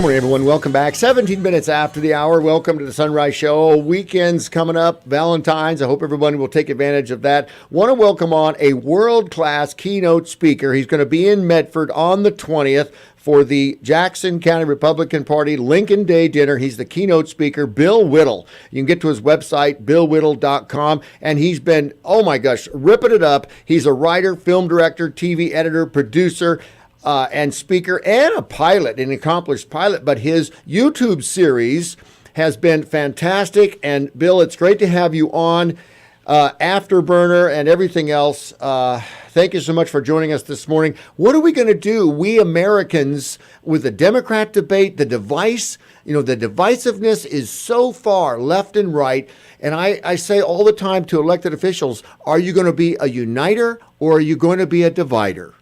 morning, everyone. Welcome back. 17 minutes after the hour. Welcome to the Sunrise Show. Weekend's coming up, Valentine's. I hope everyone will take advantage of that. Want to welcome on a world-class keynote speaker. He's going to be in Medford on the 20th for the Jackson County Republican Party Lincoln Day dinner. He's the keynote speaker, Bill Whittle. You can get to his website, billwhittle.com, and he's been, oh my gosh, ripping it up. He's a writer, film director, TV editor, producer, and speaker, and a pilot, an accomplished pilot. But his YouTube series has been fantastic. And Bill, it's great to have you on. Afterburner and everything else. Thank you so much for joining us this morning. What are we going to do, we Americans, with the Democrat debate, the divisiveness is so far left and right. And I say all the time to elected officials, are you going to be a uniter or are you going to be a divider?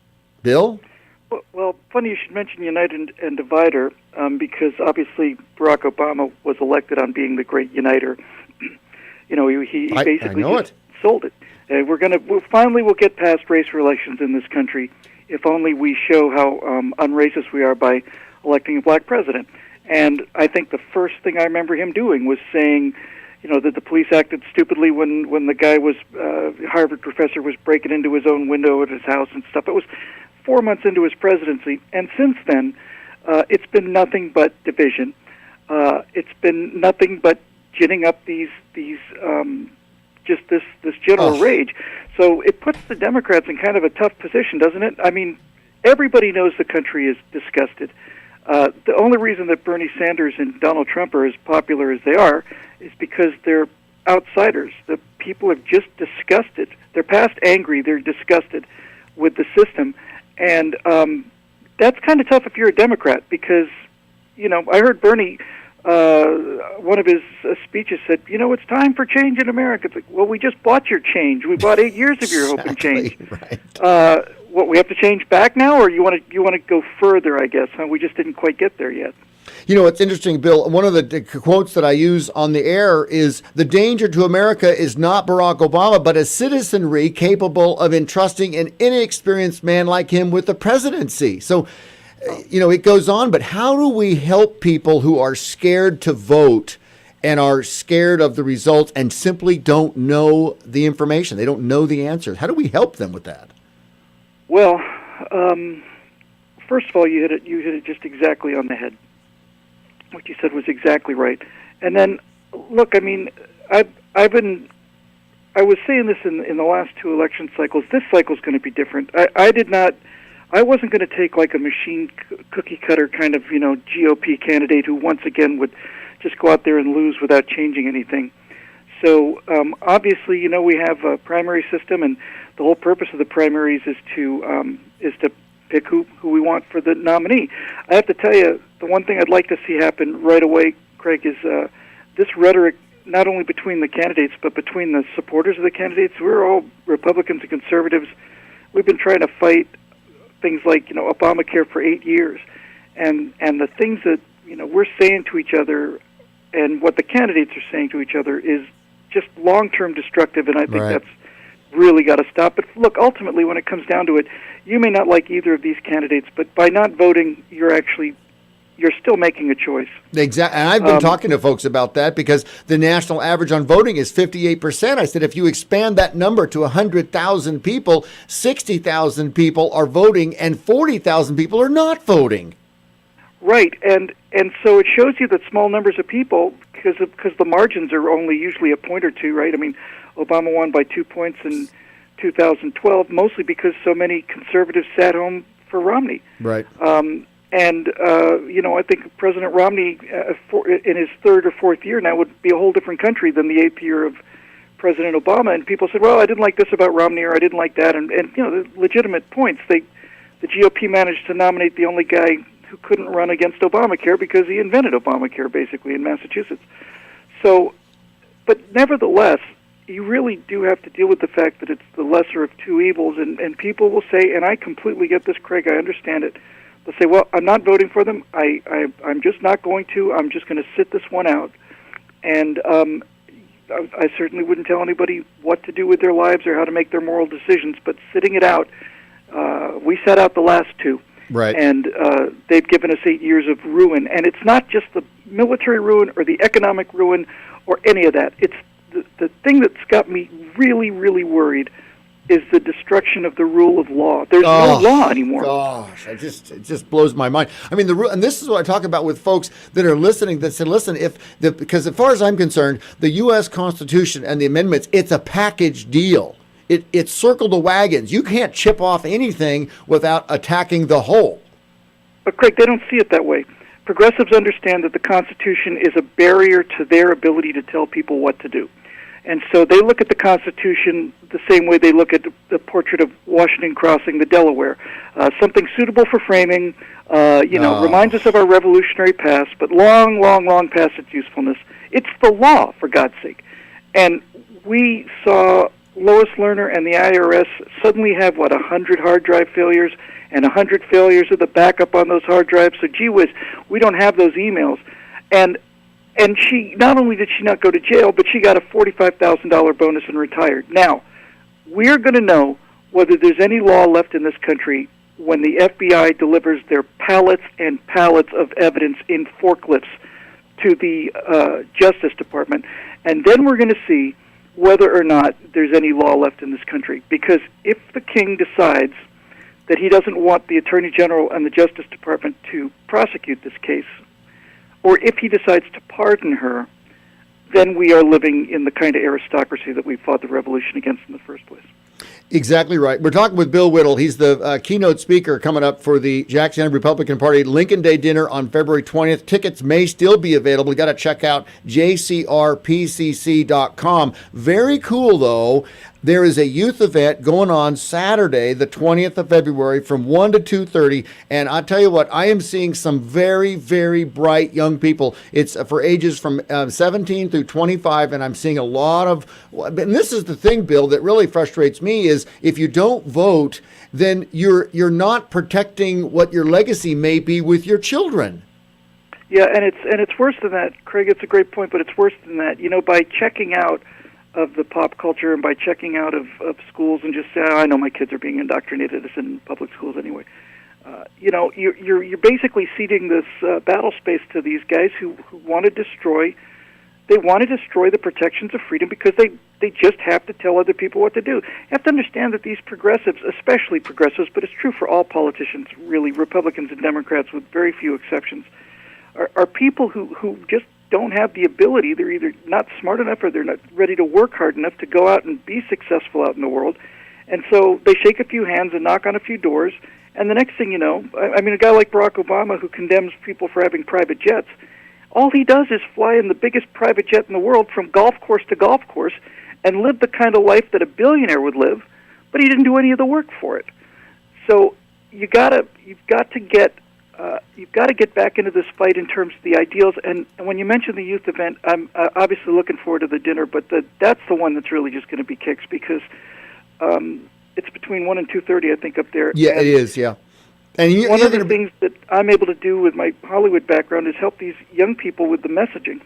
Bill? Well, funny you should mention uniter and divider, because obviously Barack Obama was elected on being the great uniter. You know, he basically just sold it. We'll get past race relations in this country if only we show how unracist we are by electing a black president. And I think the first thing I remember him doing was saying, you know, that the police acted stupidly when the guy was Harvard professor was breaking into his own window at his house and stuff. It was 4 months into his presidency, and since then, it's been nothing but division. It's been nothing but ginning up this general rage. So it puts the Democrats in kind of a tough position, doesn't it? I mean, everybody knows the country is disgusted. The only reason that Bernie Sanders and Donald Trump are as popular as they are is because they're outsiders. The people are just disgusted. They're past angry. They're disgusted with the system. And that's kind of tough if you're a Democrat because, you know, I heard Bernie, one of his speeches said, you know, it's time for change in America. It's like, well, we just bought your change. We bought 8 years of your hope and change. Right. What, we have to change back now, or you want to go further, I guess? Huh? We just didn't quite get there yet. You know, it's interesting, Bill. One of the quotes that I use on the air is, the danger to America is not Barack Obama, but a citizenry capable of entrusting an inexperienced man like him with the presidency. So, you know, it goes on, but how do we help people who are scared to vote and are scared of the results and simply don't know the information? They don't know the answers. How do we help them with that? Well, first of all, you hit it just exactly on the head. What you said was exactly right. And then, look, I mean, I was saying this in the last two election cycles. This cycle is going to be different. I wasn't going to take like a machine cookie cutter kind of, you know, GOP candidate who once again would just go out there and lose without changing anything. So obviously, you know, we have a primary system, and the whole purpose of the primaries is to pick who we want for the nominee. I have to tell you, the one thing I'd like to see happen right away, Craig, is this rhetoric, not only between the candidates, but between the supporters of the candidates. We're all Republicans and conservatives. We've been trying to fight things like, you know, Obamacare for 8 years. And the things that, you know, we're saying to each other and what the candidates are saying to each other is just long-term destructive, and I think that's really got to stop. But look, ultimately, when it comes down to it, you may not like either of these candidates, but by not voting, you're still making a choice. Exactly. And I've been talking to folks about that because the national average on voting is 58%. I said, if you expand that number to 100,000 people, 60,000 people are voting and 40,000 people are not voting. Right. And so it shows you that small numbers of people, because the margins are only usually a point or two, right? I mean, Obama won by 2 points in 2012, mostly because so many conservatives sat home for Romney. Right. You know, I think President Romney, in his third or fourth year now, would be a whole different country than the eighth year of President Obama. And people said, well, I didn't like this about Romney, or I didn't like that. And you know, the legitimate points. The GOP managed to nominate the only guy who couldn't run against Obamacare because he invented Obamacare, basically, in Massachusetts. So, but nevertheless, you really do have to deal with the fact that it's the lesser of two evils. And people will say, and I completely get this, Craig, I understand it, they'll say, well, I'm not voting for them. I'm just not going to. I'm just going to sit this one out. And I certainly wouldn't tell anybody what to do with their lives or how to make their moral decisions, but sitting it out, we sat out the last two. Right. And they've given us 8 years of ruin. And it's not just the military ruin or the economic ruin or any of that. It's the thing that's got me really, really worried is the destruction of the rule of law. There's no law anymore. Gosh, it just blows my mind. I mean, and this is what I talk about with folks that are listening. That said, listen, because as far as I'm concerned, the U.S. Constitution and the amendments, it's a package deal. It circled the wagons. You can't chip off anything without attacking the whole. But Craig, they don't see it that way. Progressives understand that the Constitution is a barrier to their ability to tell people what to do. And so they look at the Constitution the same way they look at the portrait of Washington crossing the Delaware. Something suitable for framing, reminds us of our revolutionary past, but long, long, long past its usefulness. It's the law, for God's sake. And we saw Lois Lerner and the IRS suddenly have, 100 hard drive failures and 100 failures of the backup on those hard drives. So, gee whiz, we don't have those emails. And she, not only did she not go to jail, but she got a $45,000 bonus and retired. Now, we're going to know whether there's any law left in this country when the FBI delivers their pallets and pallets of evidence in forklifts to the Justice Department. And then we're going to see whether or not there's any law left in this country. Because if the king decides that he doesn't want the Attorney General and the Justice Department to prosecute this case, or if he decides to pardon her, then we are living in the kind of aristocracy that we fought the revolution against in the first place. Exactly right. We're talking with Bill Whittle. He's the keynote speaker coming up for the Jackson County Republican Party Lincoln Day dinner on February 20th. Tickets may still be available. You got to check out jcrpcc.com. Very cool, though. There is a youth event going on Saturday, the 20th of February from 1 to 2:30. And I tell you what, I am seeing some very, very bright young people. It's for ages from 17 through 25. And I'm seeing a lot of, and this is the thing, Bill, that really frustrates me is if you don't vote, then you're not protecting what your legacy may be with your children. Yeah, and it's worse than that, Craig. It's a great point, but it's worse than that. By checking out of the pop culture and by checking out of schools and just say, I know my kids are being indoctrinated in public schools anyway. You're basically ceding this battle space to these guys who want to destroy. They want to destroy the protections of freedom because they just have to tell other people what to do. You have to understand that these progressives, especially progressives, but it's true for all politicians, really, Republicans and Democrats with very few exceptions, are people who just don't have the ability. They're either not smart enough or they're not ready to work hard enough to go out and be successful out in the world. And so they shake a few hands and knock on a few doors, and the next thing you know, a guy like Barack Obama who condemns people for having private jets, all he does is fly in the biggest private jet in the world from golf course to golf course and live the kind of life that a billionaire would live, but he didn't do any of the work for it. So you've got to get back into this fight in terms of the ideals. And when you mention the youth event, I'm obviously looking forward to the dinner, but that's the one that's really just going to be kicks because it's between 1 and 2:30, I think, up there. Yeah, it is, yeah. And one of the things that I'm able to do with my Hollywood background is help these young people with the messaging,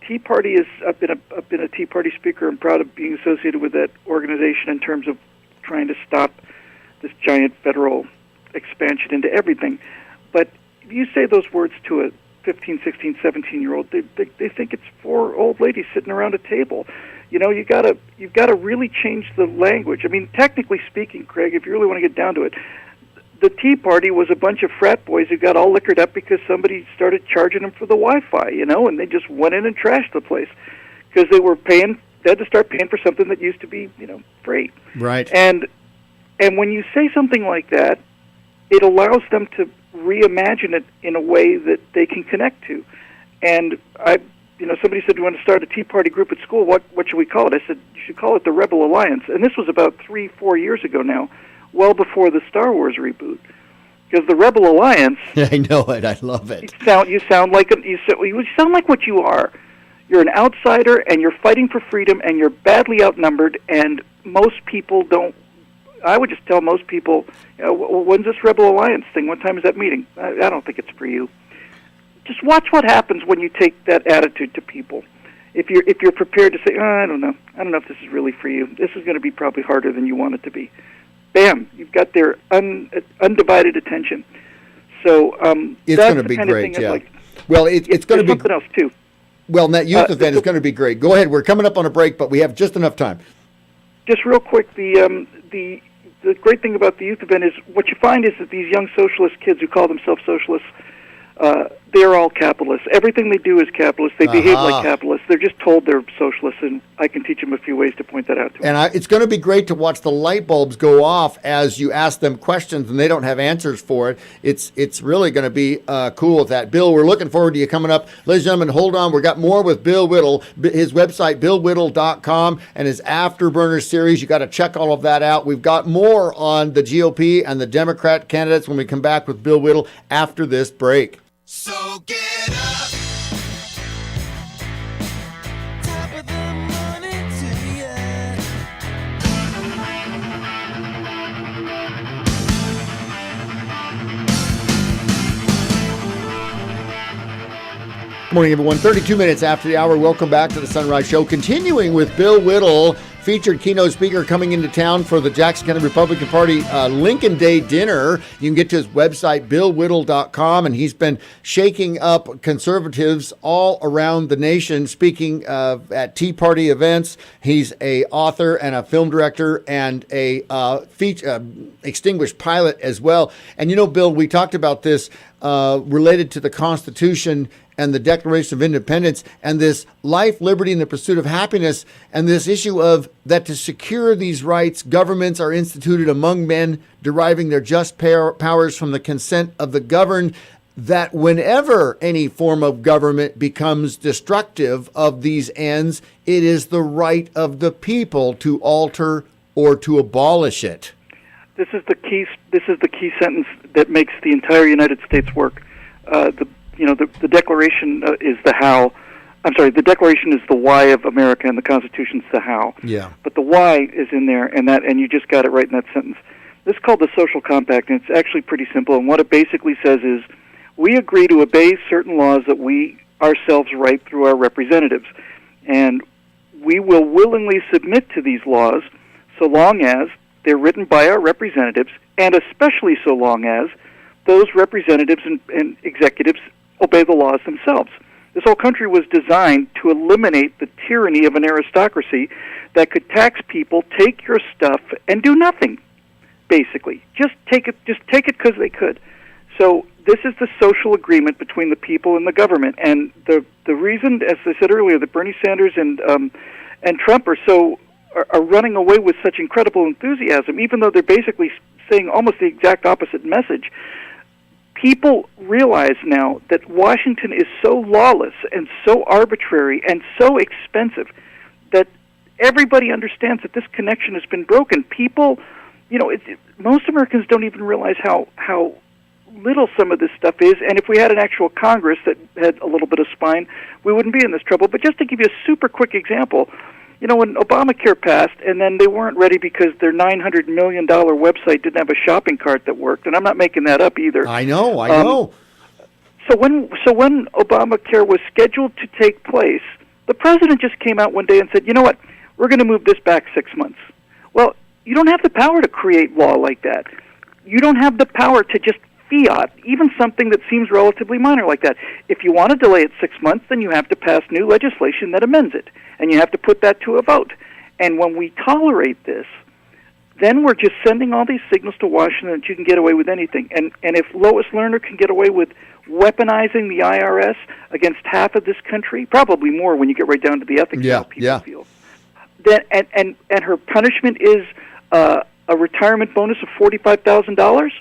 Tea Party is, I've been a Tea Party speaker. I'm proud of being associated with that organization in terms of trying to stop this giant federal expansion into everything. But if you say those words to a 15, 16, 17-year-old, they think it's four old ladies sitting around a table. You've got to really change the language. Technically speaking, Craig, if you really want to get down to it, the Tea Party was a bunch of frat boys who got all liquored up because somebody started charging them for the Wi-Fi, and they just went in and trashed the place because they were paying. They had to start paying for something that used to be, free. Right. And when you say something like that, it allows them to reimagine it in a way that they can connect to. And somebody said, "We want to start a Tea Party group at school. What should we call it?" I said, "You should call it the Rebel Alliance." And this was about 3-4 years ago now, well before the Star Wars reboot. Because the Rebel Alliance, I know it. I love it. You sound like what you are. You're an outsider, and you're fighting for freedom, and you're badly outnumbered. And most people don't. I would just tell most people, when's this Rebel Alliance thing? What time is that meeting? I don't think it's for you. Just watch what happens when you take that attitude to people. If you're prepared to say, I don't know if this is really for you. This is going to be probably harder than you want it to be. bam, you've got their undivided attention. So it's that's going to the be kind of great. thing Yeah. like, Well, it's going to be something else too. Well, that youth event is going to be great. Go ahead. We're coming up on a break, but we have just enough time. Just real quick, the great thing about the youth event is what you find is that these young socialist kids who call themselves socialists, they're all capitalists. Everything they do is capitalist. They behave like capitalists. They're just told they're socialists, and I can teach them a few ways to point that out to them. And it's going to be great to watch the light bulbs go off as you ask them questions and they don't have answers for it. It's really going to be cool with that. Bill, we're looking forward to you coming up. Ladies and gentlemen, hold on. We've got more with Bill Whittle. His website, BillWhittle.com, and his Afterburner series. You got to check all of that out. We've got more on the GOP and the Democrat candidates when we come back with Bill Whittle after this break. So get up. Top of the morning to ya. Good morning, everyone. 32 minutes after the hour. Welcome back to the Sunrise Show. Continuing with Bill Whittle, featured keynote speaker coming into town for the Jackson County Republican Party Lincoln Day dinner. You can get to his website, BillWhittle.com, and he's been shaking up conservatives all around the nation, speaking at Tea Party events. He's a author and a film director and a extinguished pilot as well. And you know, Bill, we talked about this related to the Constitution and the Declaration of Independence and this life, liberty, and the pursuit of happiness, and this issue of that to secure these rights, governments are instituted among men, deriving their just powers from the consent of the governed, that whenever any form of government becomes destructive of these ends, it is the right of the people to alter or to abolish it. This is the key sentence that makes the entire United States work. The Declaration is the how. I'm sorry, the Declaration is the why of America, and the Constitution's the how. Yeah. But the why is in there, and you just got it right in that sentence. This is called the Social Compact, and it's actually pretty simple. And what it basically says is, we agree to obey certain laws that we ourselves write through our representatives, and we will willingly submit to these laws so long as they're written by our representatives, and especially so long as those representatives and executives obey the laws themselves. This whole country was designed to eliminate the tyranny of an aristocracy that could tax people, take your stuff, and do nothing, basically. Just take it because they could. So this is the social agreement between the people and the government. And the reason, as I said earlier, that Bernie Sanders and Trump are running away with such incredible enthusiasm, even though they're basically saying almost the exact opposite message. People realize now that Washington is so lawless and so arbitrary and so expensive that everybody understands that this connection has been broken. People, most Americans don't even realize how little some of this stuff is, and if we had an actual Congress that had a little bit of spine, we wouldn't be in this trouble. But just to give you a super quick example, when Obamacare passed, and then they weren't ready because their $900 million website didn't have a shopping cart that worked, and I'm not making that up either. I know. So when Obamacare was scheduled to take place, the president just came out one day and said, you know what, we're going to move this back 6 months. Well, you don't have the power to create law like that. You don't have the power to just fiat, even something that seems relatively minor like that. If you want to delay it 6 months, then you have to pass new legislation that amends it, and you have to put that to a vote. And when we tolerate this, then we're just sending all these signals to Washington that you can get away with anything. And if Lois Lerner can get away with weaponizing the IRS against half of this country, probably more when you get right down to the ethics of how people feel, then and her punishment is a retirement bonus of $45,000.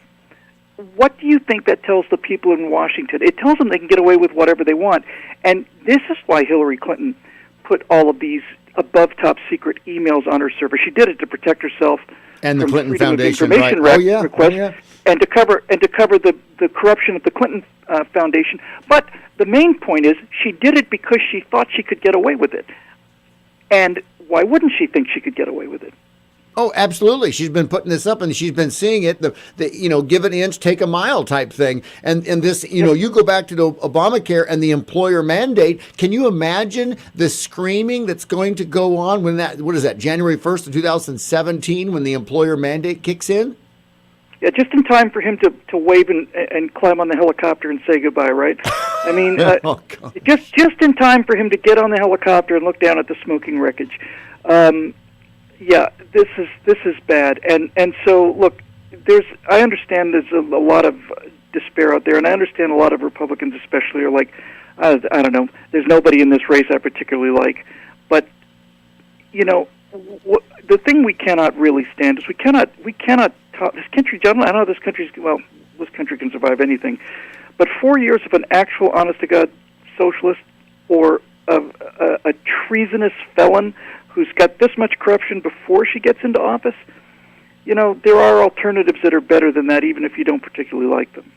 What do you think that tells the people in Washington? It tells them they can get away with whatever they want. And this is why Hillary Clinton put all of these above top secret emails on her server. She did it to protect herself and the from Clinton Freedom Foundation, of Information right? request, and to cover the corruption at the Clinton Foundation. But the main point is she did it because she thought she could get away with it. And why wouldn't she think she could get away with it? Oh, absolutely. She's been putting this up and she's been seeing it, give an inch, take a mile type thing. And this, you go back to the Obamacare and the employer mandate. Can you imagine the screaming that's going to go on when what is that, January 1st of 2017, when the employer mandate kicks in? Yeah, just in time for him to wave and climb on the helicopter and say goodbye, right? I mean, just in time for him to get on the helicopter and look down at the smoking wreckage. Yeah, this is bad, and so look, I understand there's a lot of despair out there, and I understand a lot of Republicans especially are like, I don't know, there's nobody in this race I particularly like, but the thing we cannot really stand is we cannot this country. I know this country's this country can survive anything, but 4 years of an actual, honest to God, socialist or a treasonous felon who's got this much corruption before she gets into office, there are alternatives that are better than that, even if you don't particularly like them.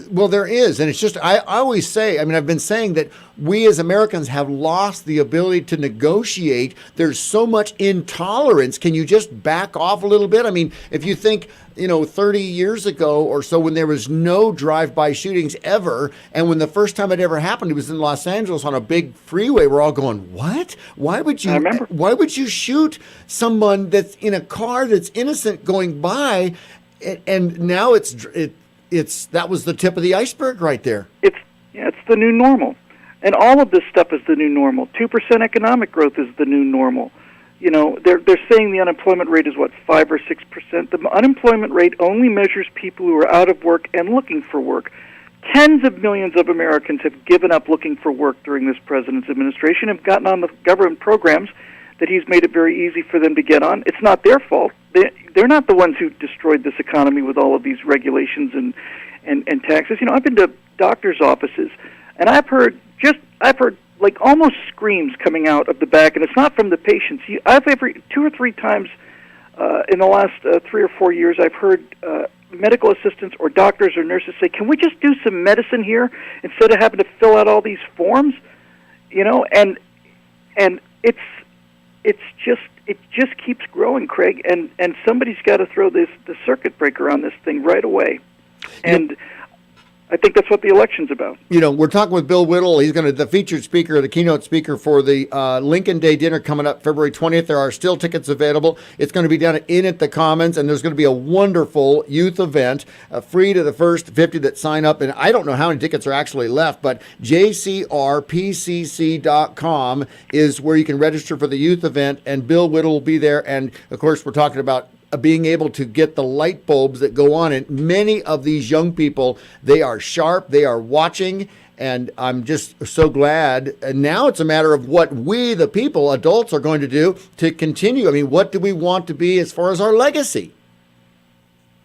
Well, there is. And it's just, I always say, I've been saying that we as Americans have lost the ability to negotiate. There's so much intolerance. Can you just back off a little bit? If you think, 30 years ago or so, when there was no drive-by shootings ever, and when the first time it ever happened, it was in Los Angeles on a big freeway, we're all going, what? Why would you shoot someone that's in a car that's innocent going by? And now that was the tip of the iceberg right there. It's the new normal. And all of this stuff is the new normal. 2% economic growth is the new normal. They're saying the unemployment rate is, 5 or 6%. The unemployment rate only measures people who are out of work and looking for work. Tens of millions of Americans have given up looking for work during this president's administration, have gotten on the government programs that he's made it very easy for them to get on. It's not their fault. They're not the ones who destroyed this economy with all of these regulations and taxes. I've been to doctors' offices, and I've heard like almost screams coming out of the back, and it's not from the patients. I've every 2 or 3 times in the last 3 or 4 years, I've heard medical assistants or doctors or nurses say, "Can we just do some medicine here instead of having to fill out all these forms?" And it just keeps growing, Craig, and somebody's got to throw the circuit breaker on this thing right away. And I think that's what the election's about. We're talking with Bill Whittle. He's the featured speaker, the keynote speaker for the Lincoln Day dinner coming up February 20th. There are still tickets available. It's going to be down at the Commons, and there's going to be a wonderful youth event, free to the first 50 that sign up. And I don't know how many tickets are actually left, but jcrpcc.com is where you can register for the youth event, and Bill Whittle will be there. And, of course, we're talking about being able to get the light bulbs that go on. And many of these young people, they are sharp, they are watching, and I'm just so glad. And now it's a matter of what we, the people, adults, are going to do to continue. What do we want to be as far as our legacy?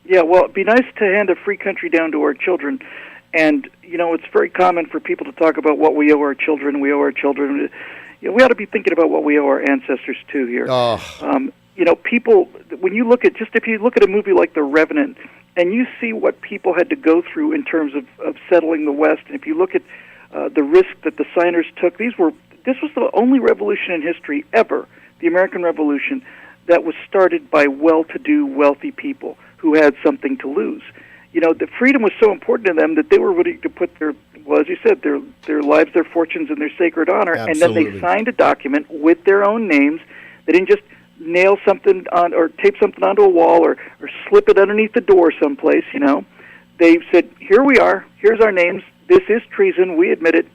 Yeah, well, it'd be nice to hand a free country down to our children. And, it's very common for people to talk about what we owe our children. We ought to be thinking about what we owe our ancestors, too, here. People, when you look at, if you look at a movie like The Revenant, and you see what people had to go through in terms of settling the West, and if you look at the risk that the signers took, this was the only revolution in history ever, the American Revolution, that was started by well-to-do, wealthy people who had something to lose. The freedom was so important to them that they were ready to put as you said, their lives, their fortunes, and their sacred honor, Absolutely. And then they signed a document with their own names. They didn't just nail something on or tape something onto a wall or slip it underneath the door someplace. They said, "Here we are. Here's our names. This is treason. We admit it.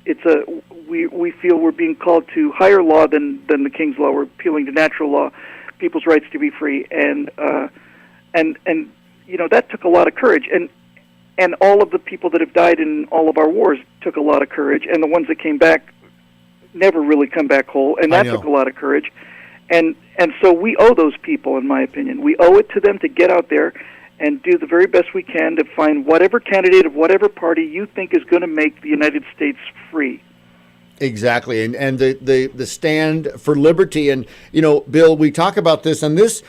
We feel we're being called to higher law than the King's law. We're appealing to natural law, people's rights to be free." And that took a lot of courage. And all of the people that have died in all of our wars took a lot of courage. And the ones that came back never really come back whole. And that took a lot of courage. And so we owe those people, in my opinion. We owe it to them to get out there and do the very best we can to find whatever candidate of whatever party you think is going to make the United States free. Exactly. And the stand for liberty. And, Bill, we talk about this, and this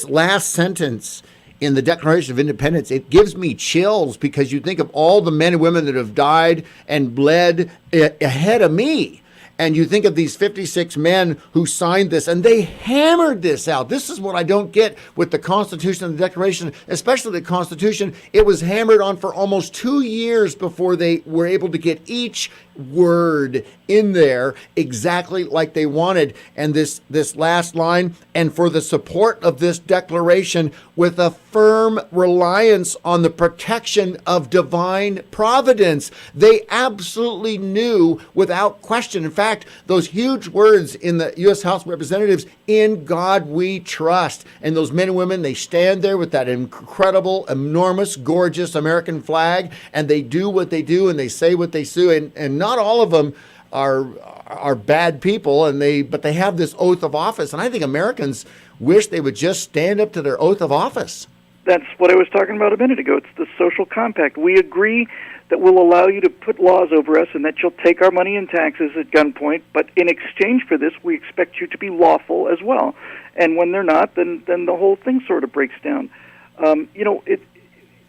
last sentence in the Declaration of Independence, it gives me chills, because you think of all the men and women that have died and bled ahead of me. And you think of these 56 men who signed this, and they hammered this out. This is what I don't get with the Constitution and the Declaration, especially the Constitution. It was hammered on for almost 2 years before they were able to get each word in there exactly like they wanted. And this last line, and for the support of this declaration with a firm reliance on the protection of divine providence. They absolutely knew without question. In fact, those huge words in the U.S. House of Representatives, "In God we trust." And those men and women, they stand there with that incredible, enormous, gorgeous American flag, and they do what they do, and they say what they say. And not all of them are bad people, but they have this oath of office. And I think Americans wish they would just stand up to their oath of office. That's what I was talking about a minute ago. It's the social compact. We agree that we'll allow you to put laws over us and that you'll take our money in taxes at gunpoint, but in exchange for this, we expect you to be lawful as well. And when they're not, then the whole thing sort of breaks down.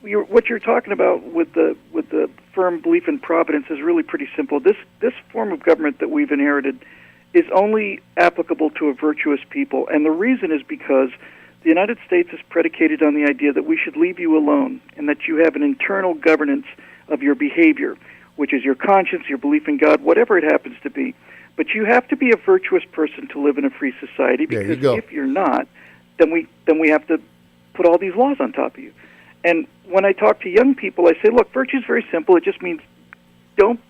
What you're talking about with the firm belief in providence is really pretty simple. This form of government that we've inherited is only applicable to a virtuous people, and the reason is because the United States is predicated on the idea that we should leave you alone and that you have an internal governance of your behavior, which is your conscience, your belief in God, whatever it happens to be. But you have to be a virtuous person to live in a free society, because if you're not, then we have to put all these laws on top of you. And when I talk to young people, I say, look, virtue is very simple. It just means don't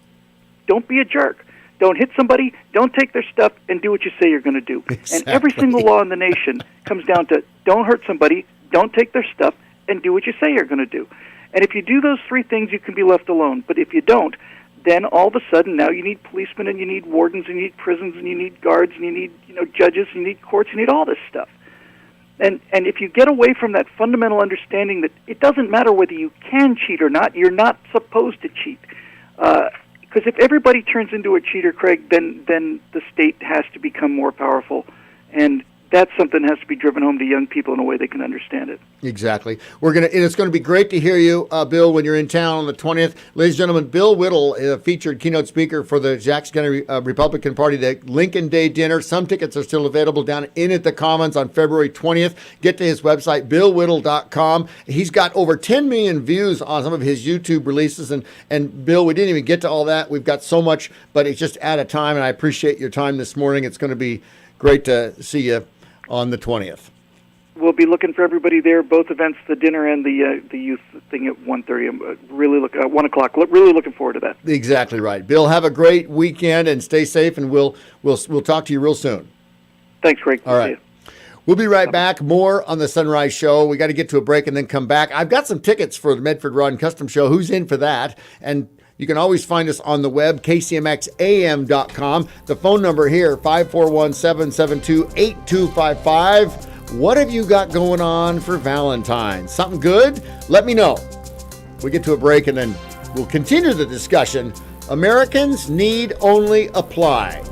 be a jerk. Don't hit somebody, don't take their stuff, and do what you say you're going to do. Exactly. And every single law in the nation comes down to don't hurt somebody, don't take their stuff, and do what you say you're going to do. And if you do those three things, you can be left alone. But if you don't, then all of a sudden now you need policemen and you need wardens and you need prisons and you need guards and you need judges and you need courts, you need all this stuff. And if you get away from that fundamental understanding that it doesn't matter whether you can cheat or not, you're not supposed to cheat. Because if everybody turns into a cheater, Craig, then the state has to become more powerful. And that's something that has to be driven home to young people in a way they can understand it. Exactly. It's going to be great to hear you, Bill, when you're in town on the 20th. Ladies and gentlemen, Bill Whittle, a featured keynote speaker for the Jackson County Republican Party, the Lincoln Day dinner. Some tickets are still available down in at the Commons on February 20th. Get to his website, billwhittle.com. He's got over 10 million views on some of his YouTube releases. And Bill, we didn't even get to all that. We've got so much, but it's just out of time, and I appreciate your time this morning. It's going to be great to see you on the 20th. We'll be looking for everybody there, both events, the dinner and the youth thing at 1:30. I'm really 1 o'clock. Really looking forward to that. Exactly right. Bill, have a great weekend and stay safe, and we'll talk to you real soon. Thanks, Craig. All right. We'll be right back. More on the Sunrise Show. We got to get to a break and then come back. I've got some tickets for the Medford Rod and Custom Show. Who's in for that? And you can always find us on the web, kcmxam.com. The phone number here, 541-772-8255. What have you got going on for Valentine's? Something good? Let me know. We get to a break and then we'll continue the discussion. Americans need only apply.